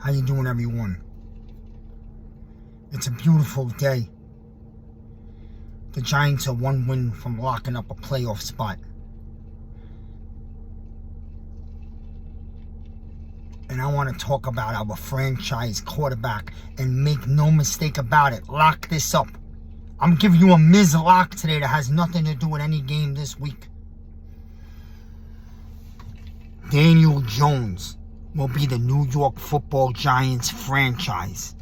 How you doing, everyone? It's a beautiful day. The Giants are one win from locking up a playoff spot. And I want to talk about our franchise quarterback, and make no mistake about it, lock this up. I'm giving you a Miz lock today that has nothing to do with any game this week. Daniel Jones will be the New York Football Giants franchise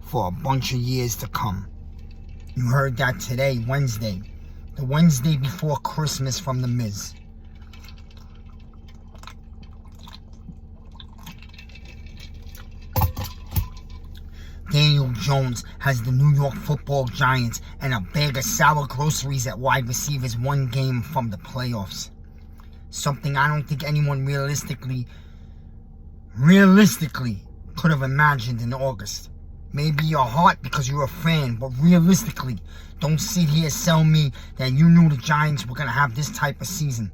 for a bunch of years to come. You heard that today, Wednesday. The Wednesday before Christmas from The Miz. Daniel Jones has the New York Football Giants and a bag of sour groceries at wide receivers one game from the playoffs. Something I don't think anyone realistically could have imagined in August. Maybe your heart because you're a fan, but realistically, don't sit here and sell me that you knew the Giants were going to have this type of season.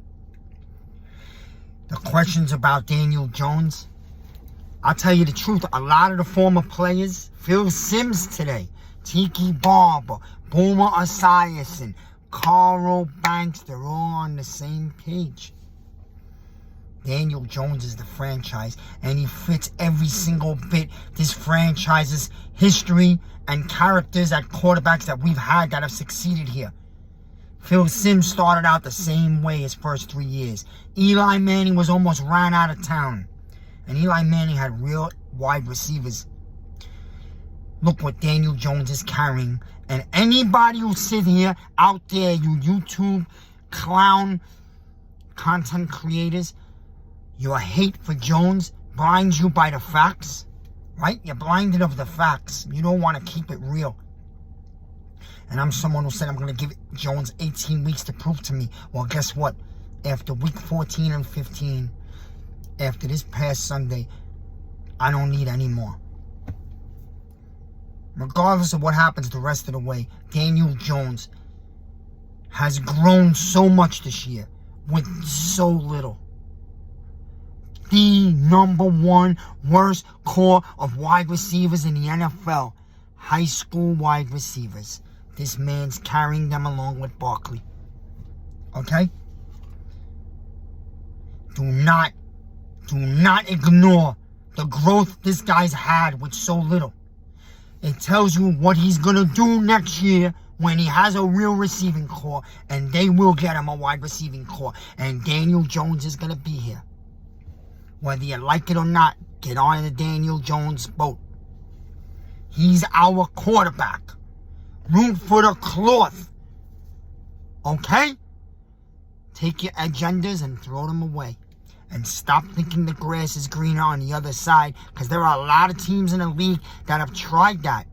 The questions about Daniel Jones, I'll tell you the truth, a lot of the former players, Phil Simms today, Tiki Barber, Boomer Esiason, Carl Banks, they're all on the same page. Daniel Jones is the franchise, and he fits every single bit this franchise's history and characters at quarterbacks that we've had that have succeeded here. Phil Simms started out the same way his first 3 years. Eli Manning was almost ran out of town, and Eli Manning had real wide receivers. Look what Daniel Jones is carrying, and anybody who sit here out there, you YouTube clown content creators, your hate for Jones blinds you by the facts, right? You're blinded of the facts. You don't want to keep it real. And I'm someone who said I'm going to give Jones 18 weeks to prove to me. Well, guess what? After week 14 and 15, after this past Sunday, I don't need any more. Regardless of what happens the rest of the way, Daniel Jones has grown so much this year with so little. The number one worst core of wide receivers in the NFL. High school wide receivers. This man's carrying them along with Barkley. Okay? Do not ignore the growth this guy's had with so little. It tells you what he's going to do next year when he has a real receiving core, and they will get him a wide receiving core. And Daniel Jones is going to be here. Whether you like it or not, get on the Daniel Jones boat. He's our quarterback. Root for the cloth. Okay? Take your agendas and throw them away. And stop thinking the grass is greener on the other side, because there are a lot of teams in the league that have tried that,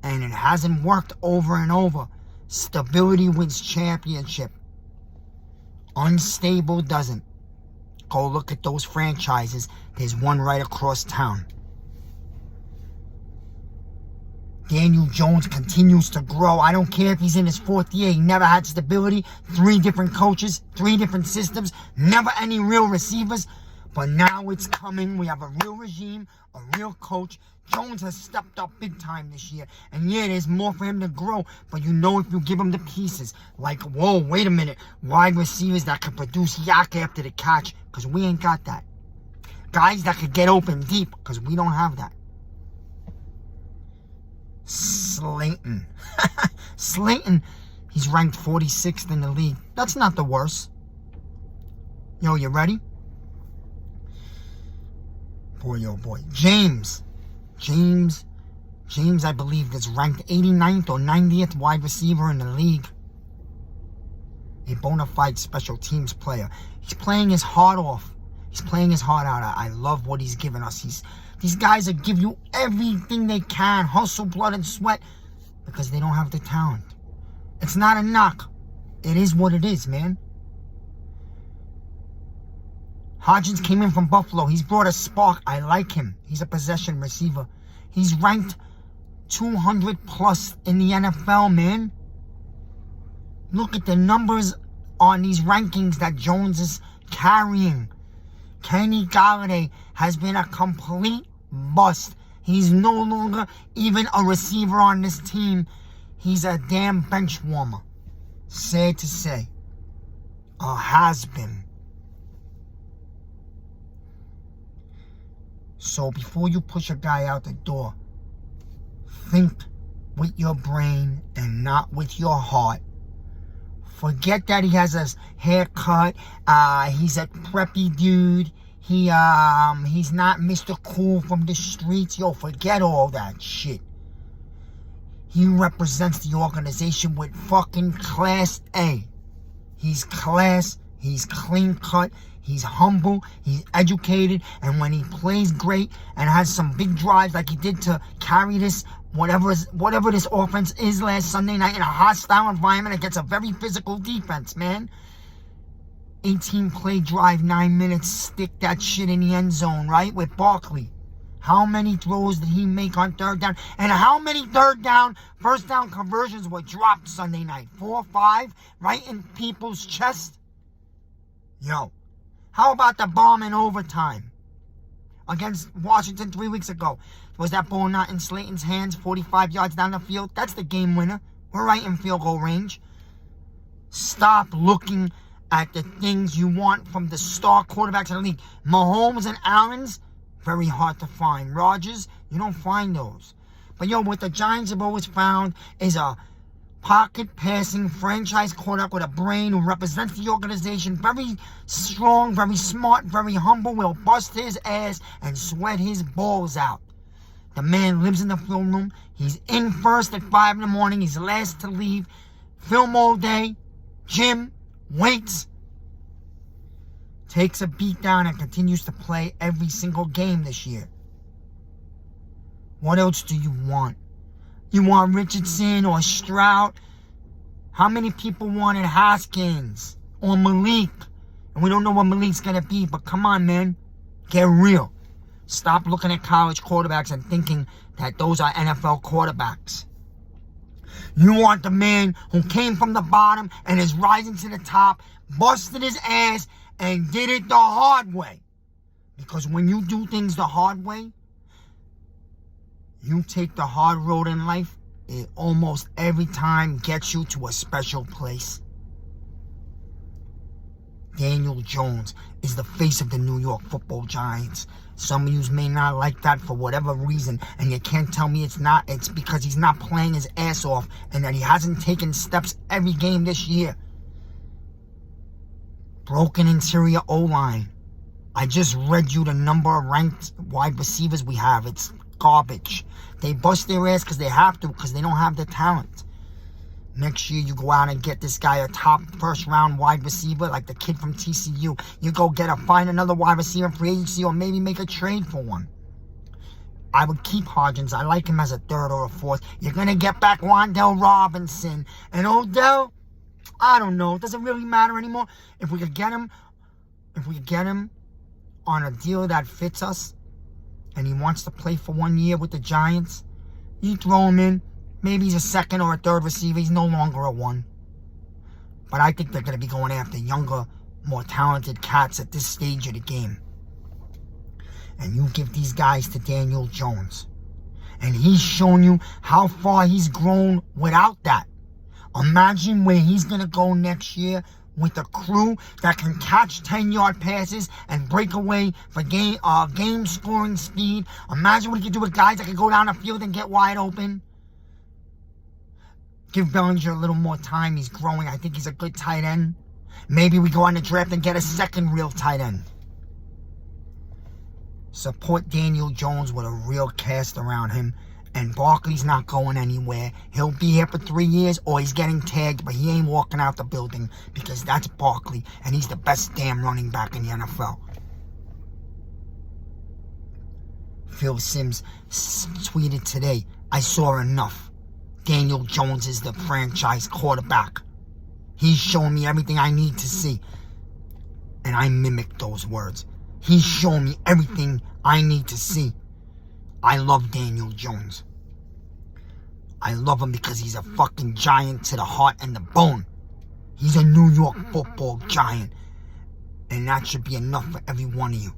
and it hasn't worked over and over. Stability wins championship. Unstable doesn't. Go look at those franchises. There's one right across town. Daniel Jones continues to grow. I don't care if he's in his fourth year. He never had stability. 3 different coaches, 3 different systems, never any real receivers. But now it's coming. We have a real regime, a real coach. Jones has stepped up big time this year. And yeah, there's more for him to grow. But you know if you give him the pieces. Like, whoa, wait a minute. Wide receivers that can produce yak after the catch. Because we ain't got that. Guys that could get open deep. Because we don't have that. Slayton. Slayton, he's ranked 46th in the league. That's not the worst. Yo, you ready? Boy, oh boy. James, I believe, is ranked 89th or 90th wide receiver in the league. A bona fide special teams player. He's playing his heart off. He's playing his heart out. I love what he's given us. These guys will give you everything they can, hustle, blood, and sweat, because they don't have the talent. It's not a knock. It is what it is, man. Hodgins came in from Buffalo. He's brought a spark. I like him. He's a possession receiver. He's ranked 200 plus in the NFL, man. Look at the numbers on these rankings that Jones is carrying. Kenny Golladay has been a complete bust. He's no longer even a receiver on this team. He's a damn bench warmer. Sad to say. A has-been. So before you push a guy out the door, think with your brain and not with your heart. Forget that he has a haircut. He's a preppy dude. He's not Mr. Cool from the streets. Yo, forget all that shit. He represents the organization with fucking class A. He's class. He's clean cut. He's humble. He's educated. And when he plays great and has some big drives like he did to carry this, whatever this offense is last Sunday night in a hostile environment against a very physical defense, man. 18-play drive, 9 minutes, stick that shit in the end zone, right? With Barkley. How many throws did he make on third down? And how many first down conversions were dropped Sunday night? 4 or 5, right in people's chest? Yo, how about the bomb in overtime against Washington 3 weeks ago? Was that ball not in Slayton's hands 45 yards down the field? That's the game winner. We're right in field goal range. Stop looking at the things you want from the star quarterbacks in the league. Mahomes and Allen's, very hard to find. Rodgers, you don't find those. But yo, what the Giants have always found is a pocket passing franchise quarterback with a brain who represents the organization. Very strong, very smart, very humble. Will bust his ass and sweat his balls out. The man lives in the film room. He's in first at 5 in the morning. He's last to leave. Film all day. Gym. Weights. Takes a beat down and continues to play every single game this year. What else do you want? You want Richardson or Stroud? How many people wanted Haskins or Malik? And we don't know what Malik's going to be, but come on, man. Get real. Stop looking at college quarterbacks and thinking that those are NFL quarterbacks. You want the man who came from the bottom and is rising to the top, busted his ass, and did it the hard way. Because when you do things the hard way, you take the hard road in life, it almost every time gets you to a special place. Daniel Jones is the face of the New York Football Giants. Some of you may not like that for whatever reason, and you can't tell me it's not. It's because he's not playing his ass off and that he hasn't taken steps every game this year. Broken interior O-line. I just read you the number of ranked wide receivers we have. It's garbage. They bust their ass because they have to, because they don't have the talent. Next year, you go out and get this guy a top first-round wide receiver, like the kid from TCU. You go find another wide receiver in free agency, or maybe make a trade for one. I would keep Hodgins. I like him as a third or a fourth. You're going to get back Wan'Dale Robinson. And Odell, I don't know. It doesn't really matter anymore. If we could get him on a deal that fits us, and he wants to play for 1 year with the Giants, you throw him in. Maybe he's a second or a third receiver. He's no longer a one. But I think they're going to be going after younger, more talented cats at this stage of the game. And you give these guys to Daniel Jones. And he's shown you how far he's grown without that. Imagine where he's going to go next year with a crew that can catch 10-yard passes and break away for game scoring speed. Imagine what he can do with guys that can go down the field and get wide open. Give Bellinger a little more time. He's growing. I think he's a good tight end. Maybe we go on the draft and get a second real tight end. Support Daniel Jones with a real cast around him. And Barkley's not going anywhere. He'll be here for 3 years, or he's getting tagged, but he ain't walking out the building, because that's Barkley, and he's the best damn running back in the NFL. Phil Simms tweeted today, I saw enough. Daniel Jones is the franchise quarterback. He's showing me everything I need to see. And I mimicked those words. He's showing me everything I need to see. I love Daniel Jones. I love him because he's a fucking giant to the heart and the bone. He's a New York Football Giant. And that should be enough for every one of you.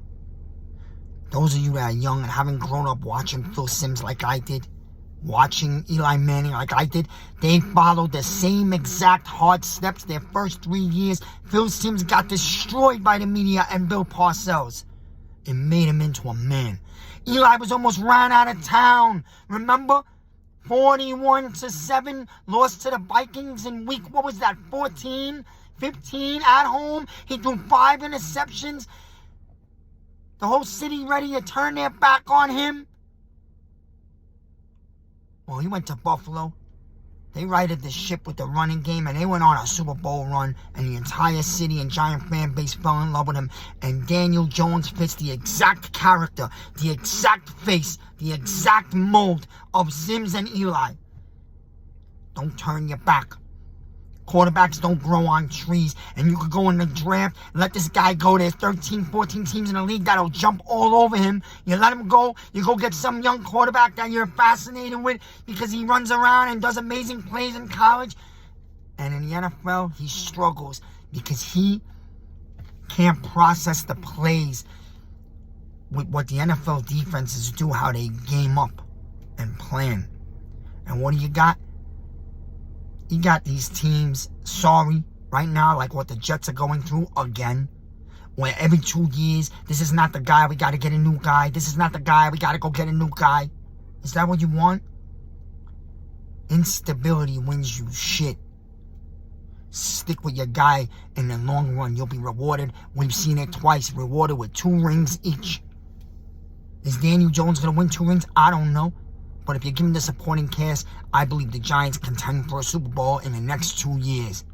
Those of you that are young and haven't grown up watching Phil Simms like I did, watching Eli Manning like I did, they followed the same exact hard steps their first 3 years. Phil Simms got destroyed by the media and Bill Parcells. It made him into a man. Eli was almost ran out of town. Remember? 41-7, lost to the Vikings in week, 14, 15 at home. He threw 5 interceptions. The whole city ready to turn their back on him. Well, he went to Buffalo. They righted the ship with the running game, and they went on a Super Bowl run, and the entire city and Giant fan base fell in love with him. And Daniel Jones fits the exact character, the exact face, the exact mold of Simms and Eli. Don't turn your back. Quarterbacks don't grow on trees, and you could go in the draft and let this guy go. There's 13, 14 teams in the league that'll jump all over him. You let him go, you go get some young quarterback that you're fascinated with because he runs around and does amazing plays in college. And in the NFL, he struggles because he can't process the plays with what the NFL defenses do, how they game up and plan. And what do you got? You got these teams, sorry, right now, like what the Jets are going through again, where every 2 years, this is not the guy, we got to get a new guy. This is not the guy, we got to go get a new guy. Is that what you want? Instability wins you shit. Stick with your guy in the long run. You'll be rewarded. We've seen it twice, rewarded with 2 rings each. Is Daniel Jones going to win 2 rings? I don't know. But if you give him the supporting cast, I believe the Giants contend for a Super Bowl in the next 2 years.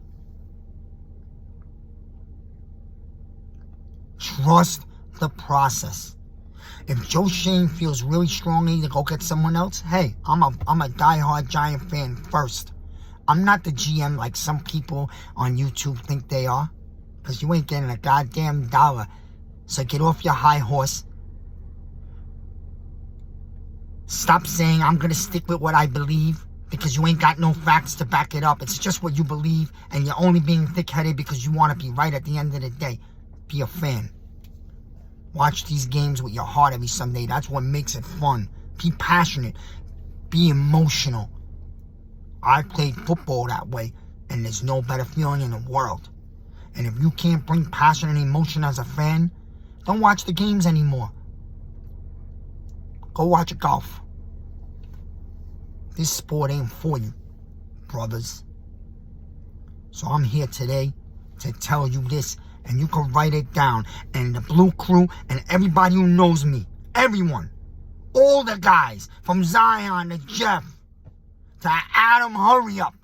Trust the process. If Joe Schoen feels really strongly to go get someone else, hey, I'm a diehard Giant fan first. I'm not the GM like some people on YouTube think they are, because you ain't getting a goddamn dollar. So get off your high horse. Stop saying I'm going to stick with what I believe because you ain't got no facts to back it up. It's just what you believe, and you're only being thick-headed because you want to be right at the end of the day. Be a fan. Watch these games with your heart every Sunday. That's what makes it fun. Be passionate. Be emotional. I played football that way, and there's no better feeling in the world. And if you can't bring passion and emotion as a fan, don't watch the games anymore. Go watch golf. This sport ain't for you, brothers. So I'm here today to tell you this, and you can write it down. And the Blue Crew and everybody who knows me, everyone, all the guys, from Zion to Jeff to Adam, hurry up.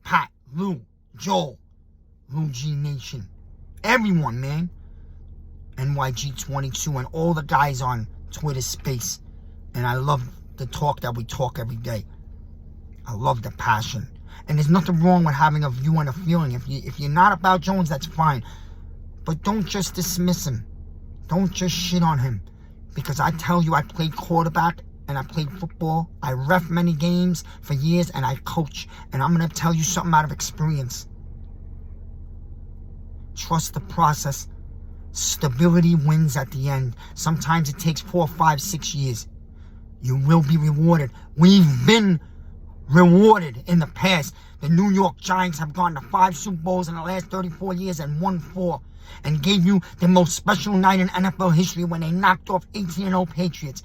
Pat, Lou, Joel, Lou G Nation, everyone, man. NYG22 and all the guys on Twitter Space. And I love the talk that we talk every day. I love the passion. And there's nothing wrong with having a view and a feeling. If you're not about Jones, that's fine. But don't just dismiss him. Don't just shit on him. Because I tell you, I played quarterback and I played football. I ref many games for years and I coach. And I'm going to tell you something out of experience. Trust the process. Stability wins at the end. Sometimes it takes 4, 5, 6 years. You will be rewarded. We've been rewarded in the past. The New York Giants have gone to 5 Super Bowls in the last 34 years and won 4. And gave you the most special night in NFL history when they knocked off 18-0 Patriots.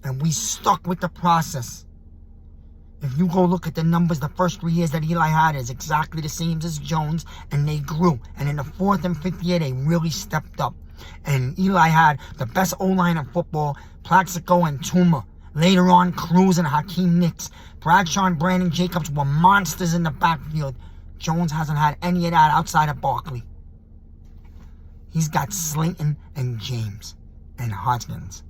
And we stuck with the process. If you go look at the numbers, the first 3 years that Eli had is exactly the same as Jones, and they grew. And in the 4th and 5th year, they really stepped up. And Eli had the best O-line in football, Plaxico and Tuma. Later on, Cruz and Hakeem Nicks. Bradshaw and Brandon Jacobs were monsters in the backfield. Jones hasn't had any of that outside of Barkley. He's got Slayton and James and Hodgkins.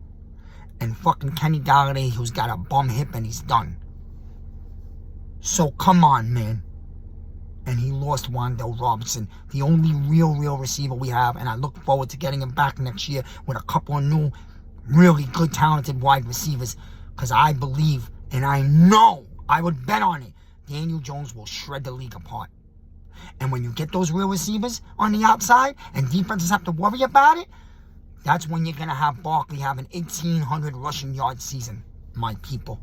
And fucking Kenny Galladay, who's got a bum hip and he's done. So come on, man. And he lost Wan'Dale Robinson, the only real receiver we have. And I look forward to getting him back next year with a couple of new, really good, talented wide receivers. Because I believe, and I know, I would bet on it, Daniel Jones will shred the league apart. And when you get those real receivers on the outside and defenses have to worry about it, that's when you're going to have Barkley have an 1,800 rushing yard season, my people.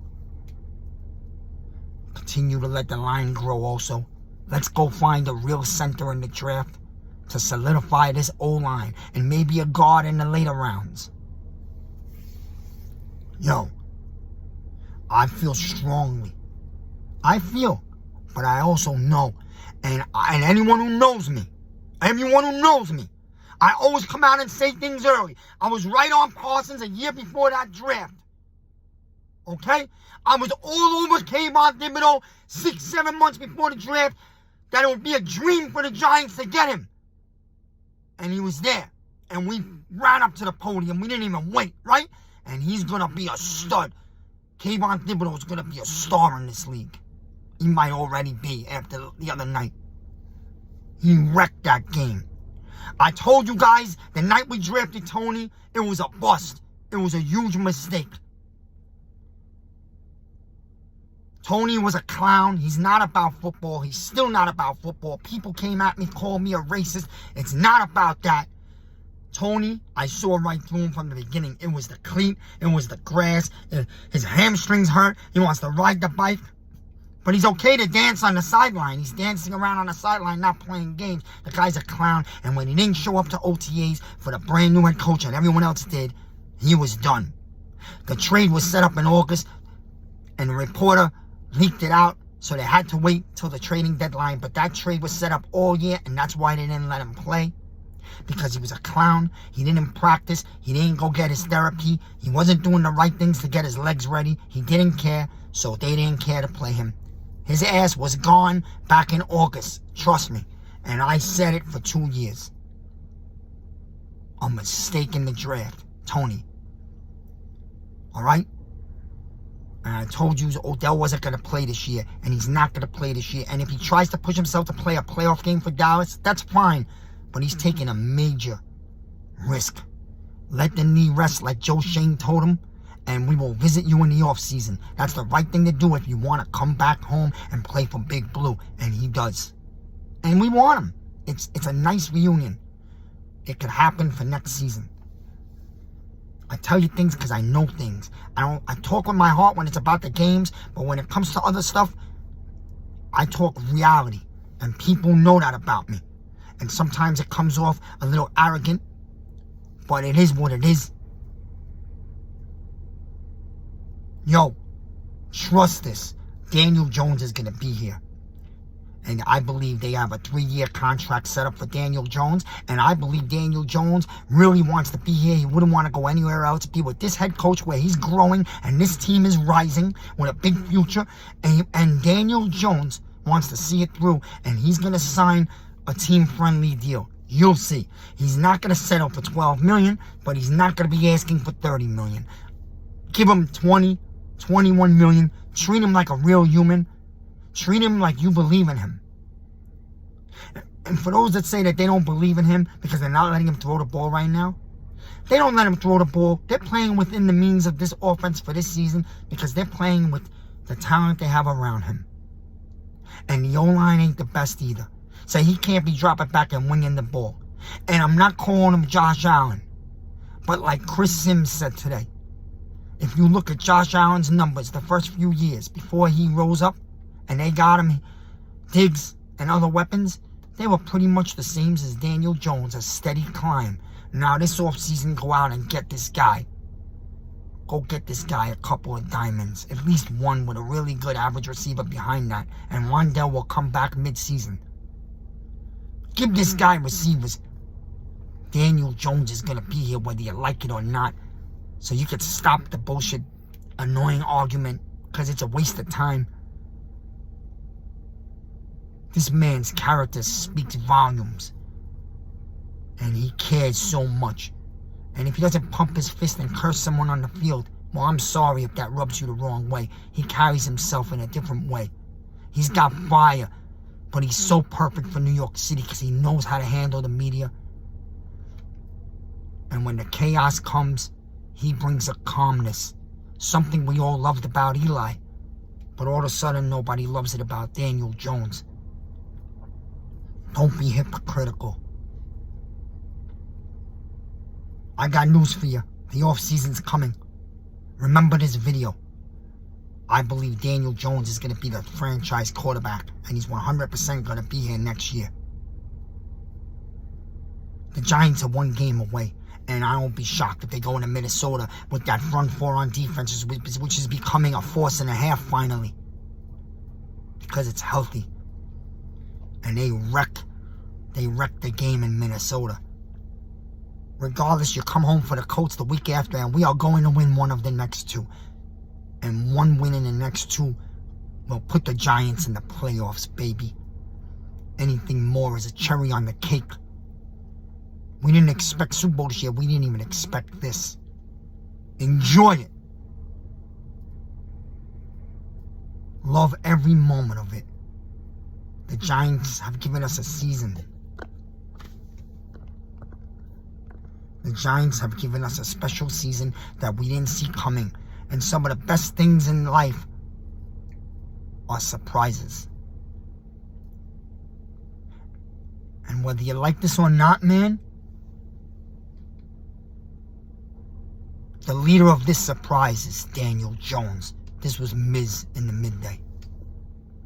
Continue to let the line grow also. Let's go find a real center in the draft to solidify this O-line and maybe a guard in the later rounds. Yo, I feel strongly. But I also know. And anyone who knows me, I always come out and say things early. I was right on Parsons a year before that draft. Okay? I was all over Kayvon Thibodeaux 6-7 months before the draft that it would be a dream for the Giants to get him. And he was there. And we ran up to the podium. We didn't even wait, right? And he's going to be a stud. Kayvon Thibodeaux is going to be a star in this league. He might already be after the other night. He wrecked that game. I told you guys the night we drafted Tony, it was a bust. It was a huge mistake. Tony was a clown. He's not about football. He's still not about football. People came at me, called me a racist. It's not about that. Tony, I saw right through him from the beginning. It was the cleat. It was the grass. His hamstrings hurt. He wants to ride the bike. But he's okay to dance on the sideline. He's dancing around on the sideline, not playing games. The guy's a clown. And when he didn't show up to OTAs for the brand new head coach and everyone else did, he was done. The trade was set up in August, and the reporter leaked it out, so they had to wait till the trading deadline. But that trade was set up all year, and that's why they didn't let him play. Because he was a clown. He didn't practice. He didn't go get his therapy. He wasn't doing the right things to get his legs ready. He didn't care, so they didn't care to play him. His ass was gone back in August. Trust me. And I said it for 2 years. A mistake in the draft. Tony. Alright? And I told you Odell wasn't going to play this year. And he's not going to play this year. And if he tries to push himself to play a playoff game for Dallas, that's fine. But he's taking a major risk. Let the knee rest like Joe Shane told him. And we will visit you in the offseason. That's the right thing to do if you want to come back home and play for Big Blue. And he does. And we want him. It's a nice reunion. It could happen for next season. I tell you things because I know things. I talk with my heart when it's about the games. But when it comes to other stuff, I talk reality. And people know that about me. And sometimes it comes off a little arrogant. But it is what it is. Yo, trust this. Daniel Jones is going to be here. And I believe they have a 3-year contract set up for Daniel Jones. And I believe Daniel Jones really wants to be here. He wouldn't want to go anywhere else. Be with this head coach where he's growing and this team is rising with a big future. And Daniel Jones wants to see it through. And he's going to sign a team-friendly deal. You'll see. He's not going to settle for $12 million, but he's not going to be asking for $30 million. Give him $20, $21 million. Treat him like a real human. Treat him like you believe in him. And for those that say that they don't believe in him because they're not letting him throw the ball right now, they don't let him throw the ball. They're playing within the means of this offense for this season because they're playing with the talent they have around him. And the O-line ain't the best either. So he can't be dropping back and winging the ball. And I'm not calling him Josh Allen. But like Chris Sims said today, if you look at Josh Allen's numbers the first few years before he rose up and they got him Diggs and other weapons, they were pretty much the same as Daniel Jones, a steady climb. Now this offseason, go out and get this guy. Go get this guy a couple of diamonds. At least one with a really good average receiver behind that. And Rondell will come back mid-season. Give this guy receivers. Daniel Jones is going to be here whether you like it or not. So you could stop the bullshit, annoying argument because it's a waste of time. This man's character speaks volumes. And he cares so much. And if he doesn't pump his fist and curse someone on the field, well, I'm sorry if that rubs you the wrong way. He carries himself in a different way. He's got fire. But he's so perfect for New York City because he knows how to handle the media. And when the chaos comes, he brings a calmness. Something we all loved about Eli. But all of a sudden, nobody loves it about Daniel Jones. Don't be hypocritical. I got news for you. The off-season's coming. Remember this video. I believe Daniel Jones is going to be the franchise quarterback, and he's 100% going to be here next year. The Giants are one game away, and I won't be shocked if they go into Minnesota with that front four on defense, which is becoming a force and a half finally. Because it's healthy. And they wrecked the game in Minnesota. Regardless, you come home for the Colts the week after, and we are going to win one of the next two. And one win in the next two will put the Giants in the playoffs, baby. Anything more is a cherry on the cake. We didn't expect Super Bowl this year. We didn't even expect this. Enjoy it. Love every moment of it. The Giants have given us a season. The Giants have given us a special season that we didn't see coming. And some of the best things in life are surprises. And whether you like this or not, man, the leader of this surprise is Daniel Jones. This was Miz in the midday.